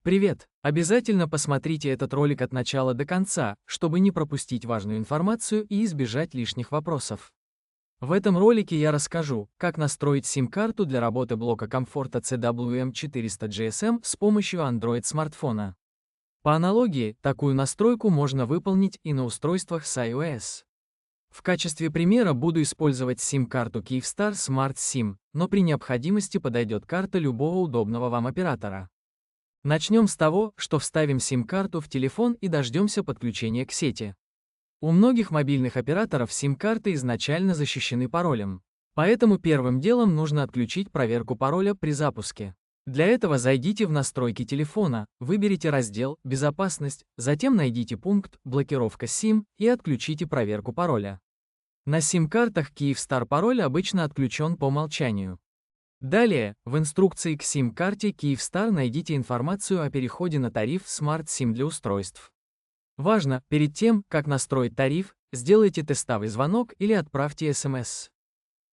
Привет! Обязательно посмотрите этот ролик от начала до конца, чтобы не пропустить важную информацию и избежать лишних вопросов. В этом ролике я расскажу, как настроить сим-карту для работы блока комфорта CWM400 GSM с помощью Android-смартфона. По аналогии, такую настройку можно выполнить и на устройствах с iOS. В качестве примера буду использовать сим-карту Kyivstar Smart SIM, но при необходимости подойдет карта любого удобного вам оператора. Начнем с того, что вставим сим-карту в телефон и дождемся подключения к сети. У многих мобильных операторов сим-карты изначально защищены паролем. Поэтому первым делом нужно отключить проверку пароля при запуске. Для этого зайдите в настройки телефона, выберите раздел «Безопасность», затем найдите пункт «Блокировка SIM» и отключите проверку пароля. На сим-картах Kyivstar пароль обычно отключен по умолчанию. Далее, в инструкции к сим-карте Kyivstar найдите информацию о переходе на тариф Smart SIM для устройств. Важно, перед тем, как настроить тариф, сделайте тестовый звонок или отправьте СМС.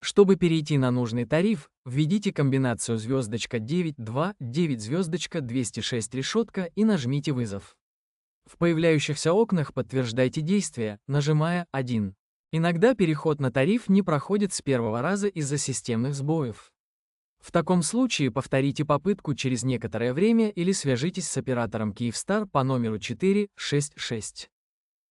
Чтобы перейти на нужный тариф, введите комбинацию *929 206 решетка и нажмите «Вызов». В появляющихся окнах подтверждайте действие, нажимая «1». Иногда переход на тариф не проходит с первого раза из-за системных сбоев. В таком случае повторите попытку через некоторое время или свяжитесь с оператором Kyivstar по номеру 466.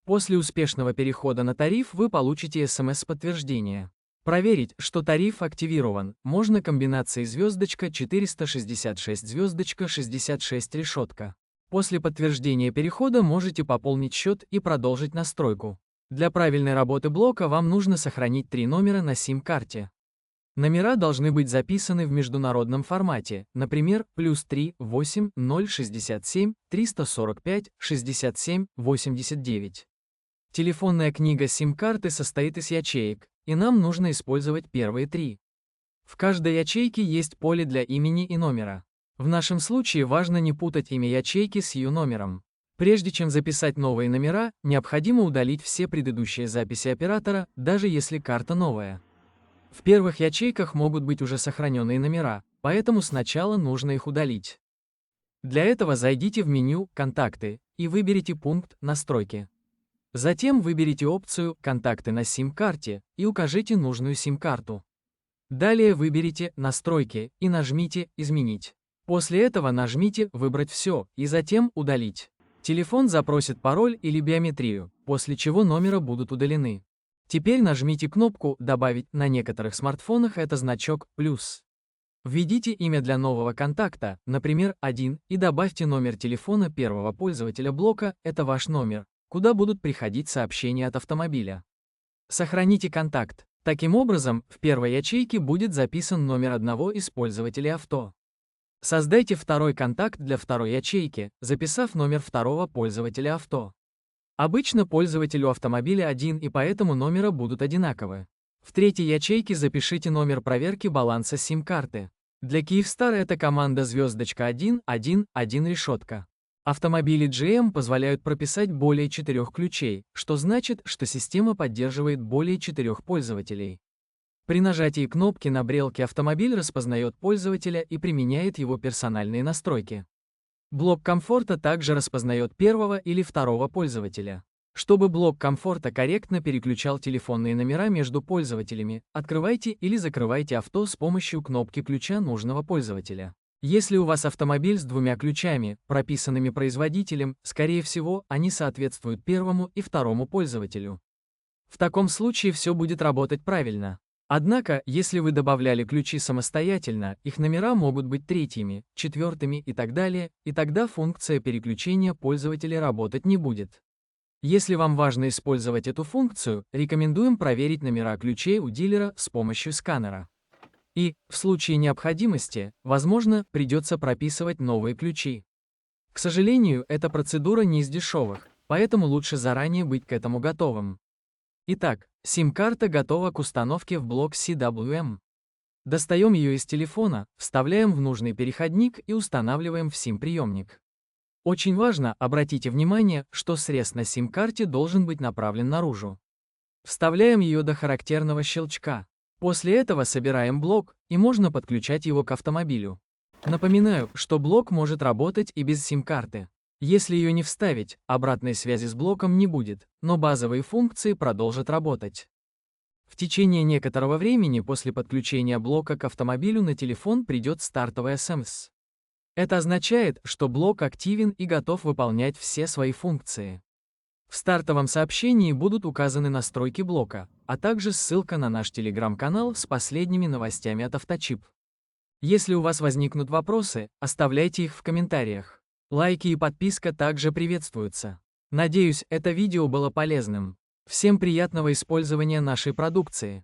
После успешного перехода на тариф вы получите СМС-подтверждение. Проверить, что тариф активирован, можно комбинацией *466 66 решетка. После подтверждения перехода можете пополнить счет и продолжить настройку. Для правильной работы блока вам нужно сохранить 3 номера на сим-карте. Номера должны быть записаны в международном формате, например, +3 8 0 67 345 67 89. Телефонная книга сим-карты состоит из ячеек, и нам нужно использовать первые 3. В каждой ячейке есть поле для имени и номера. В нашем случае важно не путать имя ячейки с ее номером. Прежде чем записать новые номера, необходимо удалить все предыдущие записи оператора, даже если карта новая. В первых ячейках могут быть уже сохраненные номера, поэтому сначала нужно их удалить. Для этого зайдите в меню «Контакты» и выберите пункт «Настройки». Затем выберите опцию «Контакты на сим-карте» и укажите нужную сим-карту. Далее выберите «Настройки» и нажмите «Изменить». После этого нажмите «Выбрать все» и затем «Удалить». Телефон запросит пароль или биометрию, после чего номера будут удалены. Теперь нажмите кнопку «Добавить», на некоторых смартфонах это значок «плюс». Введите имя для нового контакта, например, 1, и добавьте номер телефона первого пользователя блока, это ваш номер, куда будут приходить сообщения от автомобиля. Сохраните контакт. Таким образом, в первой ячейке будет записан номер одного из пользователей авто. Создайте второй контакт для второй ячейки, записав номер второго пользователя авто. Обычно пользователю автомобиля один и поэтому номера будут одинаковы. В третьей ячейке запишите номер проверки баланса сим-карты. Для Kyivstar это команда *1 1 1 решетка. Автомобили GM позволяют прописать более 4 ключей, что значит, что система поддерживает более 4 пользователей. При нажатии кнопки на брелке автомобиль распознает пользователя и применяет его персональные настройки. Блок комфорта также распознает первого или второго пользователя. Чтобы блок комфорта корректно переключал телефонные номера между пользователями, открывайте или закрывайте авто с помощью кнопки ключа нужного пользователя. Если у вас автомобиль с 2 ключами, прописанными производителем, скорее всего, они соответствуют первому и второму пользователю. В таком случае все будет работать правильно. Однако, если вы добавляли ключи самостоятельно, их номера могут быть третьими, четвертыми и так далее, и тогда функция переключения пользователя работать не будет. Если вам важно использовать эту функцию, рекомендуем проверить номера ключей у дилера с помощью сканера. И, в случае необходимости, возможно, придется прописывать новые ключи. К сожалению, эта процедура не из дешевых, поэтому лучше заранее быть к этому готовым. Итак, сим-карта готова к установке в блок CWM. Достаем ее из телефона, вставляем в нужный переходник и устанавливаем в сим-приемник. Очень важно, обратите внимание, что срез на сим-карте должен быть направлен наружу. Вставляем ее до характерного щелчка. После этого собираем блок, и можно подключать его к автомобилю. Напоминаю, что блок может работать и без сим-карты. Если ее не вставить, обратной связи с блоком не будет, но базовые функции продолжат работать. В течение некоторого времени после подключения блока к автомобилю на телефон придет стартовый СМС. Это означает, что блок активен и готов выполнять все свои функции. В стартовом сообщении будут указаны настройки блока, а также ссылка на наш телеграм-канал с последними новостями от Авточип. Если у вас возникнут вопросы, оставляйте их в комментариях. Лайки и подписка также приветствуются. Надеюсь, это видео было полезным. Всем приятного использования нашей продукции.